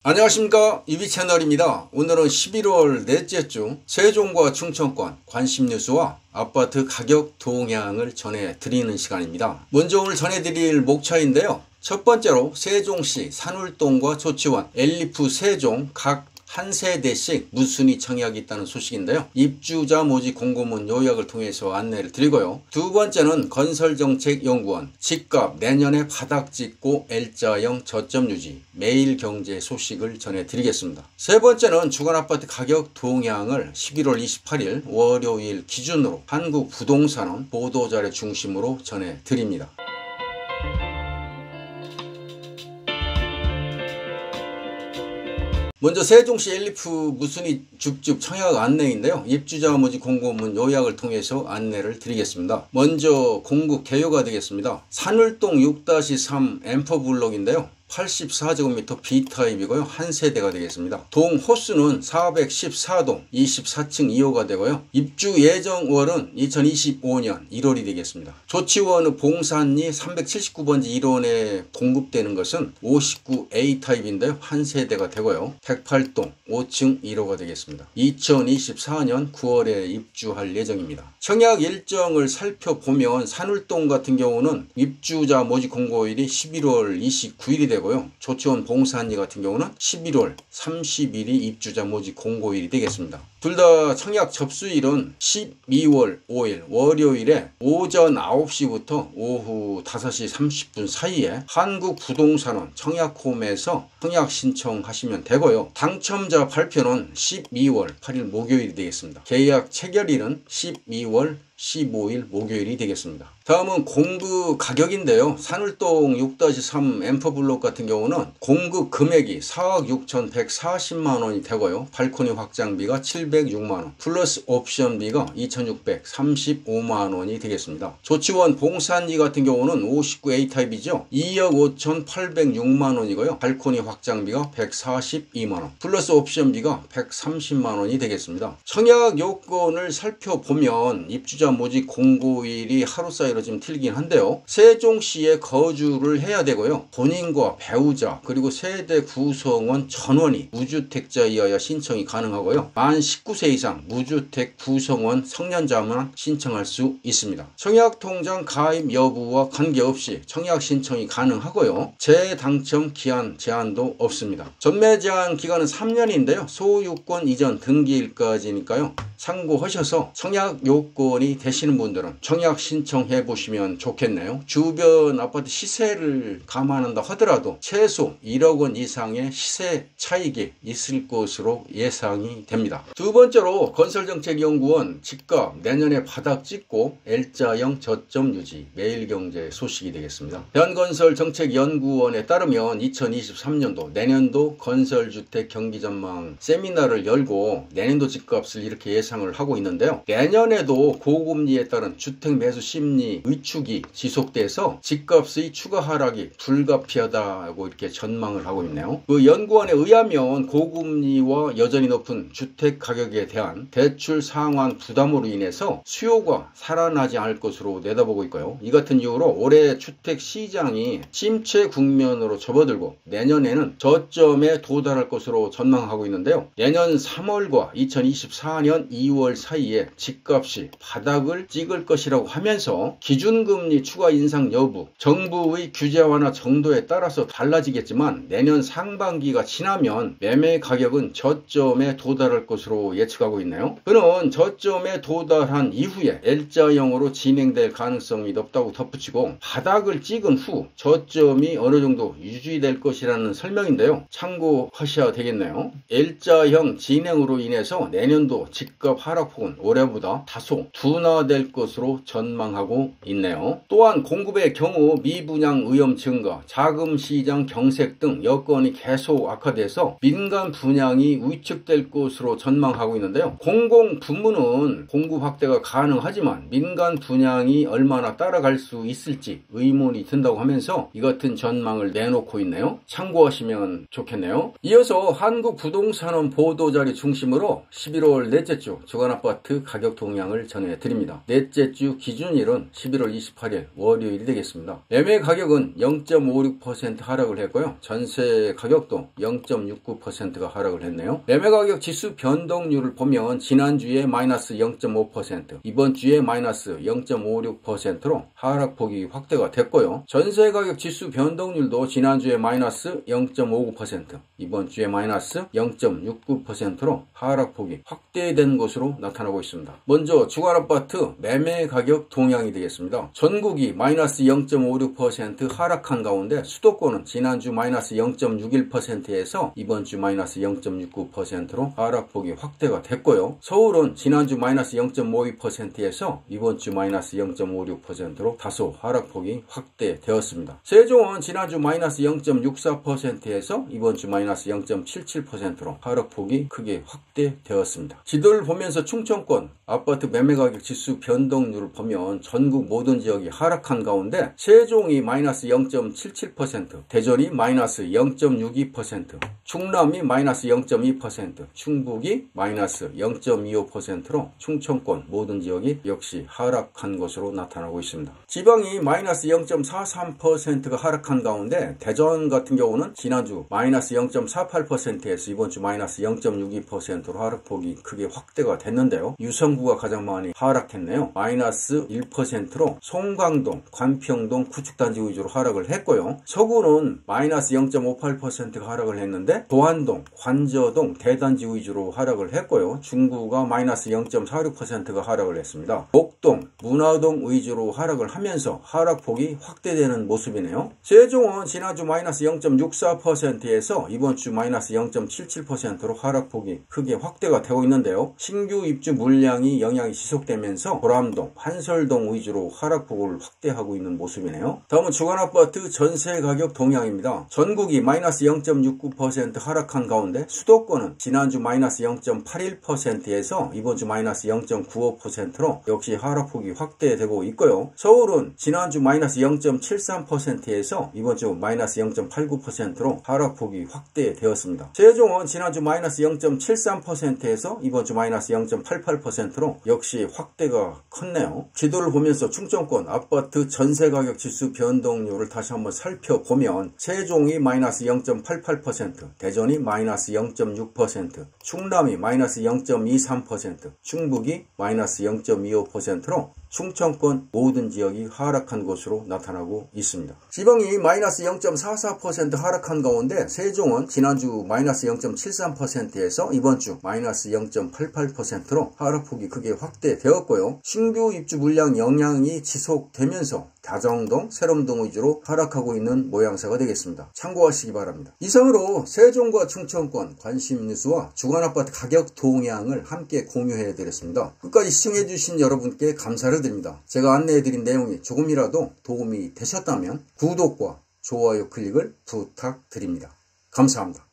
안녕하십니까, 유비채널입니다. 오늘은 11월 넷째 주 세종과 충청권 관심 뉴스와 아파트 가격 동향을 전해드리는 시간입니다. 먼저 오늘 전해드릴 목차인데요. 첫 번째로 세종시 산울동과 조치원, 엘리프 세종 각 한 세대씩 무순위 청약이 있다는 소식인데요. 입주자 모집 공고문 요약을 통해서 안내를 드리고요. 두 번째는 건설정책연구원 집값 내년에 바닥 찍고 L자형 저점 유지 매일경제 소식을 전해드리겠습니다. 세 번째는 주간아파트 가격 동향을 11월 28일 월요일 기준으로 한국부동산원 보도자료 중심으로 전해드립니다. 먼저 세종시 엘리프 무순위 줍줍 청약 안내인데요. 입주자 모집 공고문 요약을 통해서 안내를 드리겠습니다. 먼저 공급 개요가 되겠습니다. 산울동 6-3 앰퍼블록인데요. 84제곱미터 B타입이고요. 한 세대가 되겠습니다. 동 호수는 414동 24층 2호가 되고요. 입주 예정월은 2025년 1월이 되겠습니다. 조치원의 봉산리 379번지 1원에 공급되는 것은 59A 타입인데요. 한 세대가 되고요. 108동 5층 1호가 되겠습니다. 2024년 9월에 입주할 예정입니다. 청약 일정을 살펴보면 산울동 같은 경우는 입주자 모집 공고일이 11월 29일이 되고요. 조치원 봉산리 같은 경우는 11월 30일이 입주자 모집 공고일이 되겠습니다. 둘 다 청약 접수일은 12월 5일 월요일에 오전 9시부터 오후 5시 30분 사이에 한국부동산원 청약홈에서 청약 신청하시면 되고요. 당첨자 발표는 12월 8일 목요일이 되겠습니다. 계약 체결일은 12월 15일 목요일이 되겠습니다. 다음은 공급 가격인데요. 산울동 6-3 앰퍼블록 같은 경우는 공급 금액이 4억 6,140만원이 되고요. 발코니 확장비가 706만원 플러스 옵션비가 2,635만원이 되겠습니다. 조치원 봉산리 같은 경우는 59A 타입이죠. 2억 5,806만원이고요. 발코니 확장비가 142만원 플러스 옵션비가 130만원이 되겠습니다. 청약 요건을 살펴보면 입주자 모집 공고일이 하루 사이로 좀 틀리긴 한데요. 세종시에 거주를 해야 되고요. 본인과 배우자 그리고 세대 구성원 전원이 무주택자이어야 신청이 가능하고요. 만 19세 이상 무주택 구성원 성년자만 신청할 수 있습니다. 청약통장 가입 여부와 관계없이 청약 신청이 가능하고요. 재당첨 기한 제한도 없습니다. 전매 제한 기간은 3년인데요. 소유권 이전 등기일까지니까요. 참고하셔서 청약 요건이 되시는 분들은 청약 신청해 보시면 좋겠네요. 주변 아파트 시세를 감안한다 하더라도 최소 1억 원 이상의 시세 차익이 있을 것으로 예상이 됩니다. 두 번째로 건설정책연구원 집값 내년에 바닥 찍고 L자형 저점 유지 매일경제 소식이 되겠습니다. 현건설정책연구원에 따르면 2023년도 내년도 건설주택 경기전망 세미나를 열고 내년도 집값을 이렇게 예상을 하고 있는데요. 내년에도 고금리에 따른 주택 매수 심리 위축이 지속돼서 집값의 추가 하락이 불가피하다고 이렇게 전망을 하고 있네요. 그 연구원에 의하면 고금리와 여전히 높은 주택 가격에 대한 대출 상환 부담으로 인해서 수요가 살아나지 않을 것으로 내다보고 있고요. 이 같은 이유로 올해 주택 시장이 침체 국면으로 접어들고 내년에는 저점에 도달할 것으로 전망하고 있는데요. 내년 3월과 2024년 2월 사이에 집값이 바닥을 찍을 것이라고 하면서 기준금리 추가 인상 여부, 정부의 규제 완화 정도에 따라서 달라지겠지만 내년 상반기가 지나면 매매 가격은 저점에 도달할 것으로 예측하고 있네요. 그는 저점에 도달한 이후에 L자형으로 진행될 가능성이 높다고 덧붙이고 바닥을 찍은 후 저점이 어느 정도 유지될 것이라는 설명인데요. 참고하셔야 되겠네요. L자형 진행으로 인해서 내년도 집값 하락폭은 올해보다 다소 둔화될 것으로 전망하고 있네요. 또한 공급의 경우 미분양 위험 증가, 자금시장 경색 등 여건이 계속 악화돼서 민간 분양이 위축될 것으로 전망하고 있는데요. 공공부문은 공급 확대가 가능하지만 민간 분양이 얼마나 따라갈 수 있을지 의문이 든다고 하면서 이 같은 전망을 내놓고 있네요. 참고하시면 좋겠네요. 이어서 한국부동산원 보도자료 중심으로 11월 넷째 주 번째로 주간아파트 가격 동향을 전해드립니다. 넷째 주 기준일은 11월 28일 월요일이 되겠습니다. 매매 가격은 0.56% 하락을 했고요. 전세 가격도 0.69%가 하락을 했네요. 매매 가격 지수 변동률을 보면 지난주에 마이너스 0.5%, 이번 주에 마이너스 0.56%로 하락폭이 확대가 됐고요. 전세 가격 지수 변동률도 지난주에 마이너스 0.59%, 이번 주에 마이너스 0.69%로 하락폭이 확대된 것으로 나타나고 있습니다. 먼저 주간아파트 매매 가격 동향이 되겠습니다. 전국이 마이너스 0.56% 하락한 가운데 수도권은 지난주 마이너스 0.61%에서 이번 주 마이너스 0.69%로 하락폭이 확대가 됐고요. 서울은 지난주 마이너스 0.52%에서 이번 주 마이너스 0.56%로 다소 하락폭이 확대되었습니다. 세종은 지난주 마이너스 0.64%에서 이번 주 마이너스 0.77%로 하락폭이 크게 확대되었습니다. 지도를 보면서 충청권 아파트 매매가격 지수 변동률을 보면 전국 모든 지역이 하락한 가운데 세종이 마이너스 0.77%, 대전이 마이너스 0.62%, 충남이 마이너스 0.2%, 충북이 마이너스 0.25%로 충청권 모든 지역이 역시 하락한 것으로 나타나고 있습니다. 지방이 마이너스 0.43%가 하락한 가운데 대전 같은 경우는 지난주 마이너스 0.48%에서 이번 주 마이너스 0.62%로 하락폭이 크게 확대가 됐는데요. 유성구가 가장 많이 하락했네요. 마이너스 1%로 송강동, 관평동, 구축단지 위주로 하락을 했고요. 서구는 마이너스 0.58%가 하락을 했는데 도안동, 관저동, 대단지 위주로 하락을 했고요. 중구가 마이너스 0.46%가 하락을 했습니다. 목동, 문화동 위주로 하락을 하면서 하락폭이 확대되는 모습이네요. 세종은 지난주 마이너스 0.64%에서 이번 주 마이너스 0.77%로 하락폭이 크게 확대가 되고 있는데요. 신규 입주 물량이 영향이 지속되면서 보람동, 한설동 위주로 하락폭을 확대하고 있는 모습이네요. 다음은 주간아파트 전세 가격 동향입니다. 전국이 마이너스 0.69% 하락한 가운데 수도권은 지난주 마이너스 0.81%에서 이번 주 마이너스 0.95%로 역시 하락폭이 확대되고 있고요. 서울은 지난주 마이너스 0.73%에서 이번 주 마이너스 0.89%로 하락폭이 확대되었습니다. 세종은 지난주 마이너스 0.73%에서 이번 주 마이너스 0.88%로 역시 확대가 컸네요. 지도를 보면서 충청권 아파트 전세 가격 지수 변동률을 다시 한번 살펴보면 세종이 마이너스 0.88%, 대전이 마이너스 0.6%, 충남이 마이너스 0.23%, 충북이 마이너스 0.25%로 충청권 모든 지역이 하락한 것으로 나타나고 있습니다. 지방이 마이너스 0.44% 하락한 가운데 세종은 지난주 마이너스 0.73%에서 이번 주 마이너스 0.88%로 하락폭이 크게 확대되었고요. 신규 입주 물량 영향이 지속되면서 다정동, 세롬동 위주로 하락하고 있는 모양새가 되겠습니다. 참고하시기 바랍니다. 이상으로 세종과 충청권 관심 뉴스와 주간아파트 가격 동향을 함께 공유해드렸습니다. 끝까지 시청해주신 여러분께 감사를 드립니다. 제가 안내해드린 내용이 조금이라도 도움이 되셨다면 구독과 좋아요 클릭을 부탁드립니다. 감사합니다.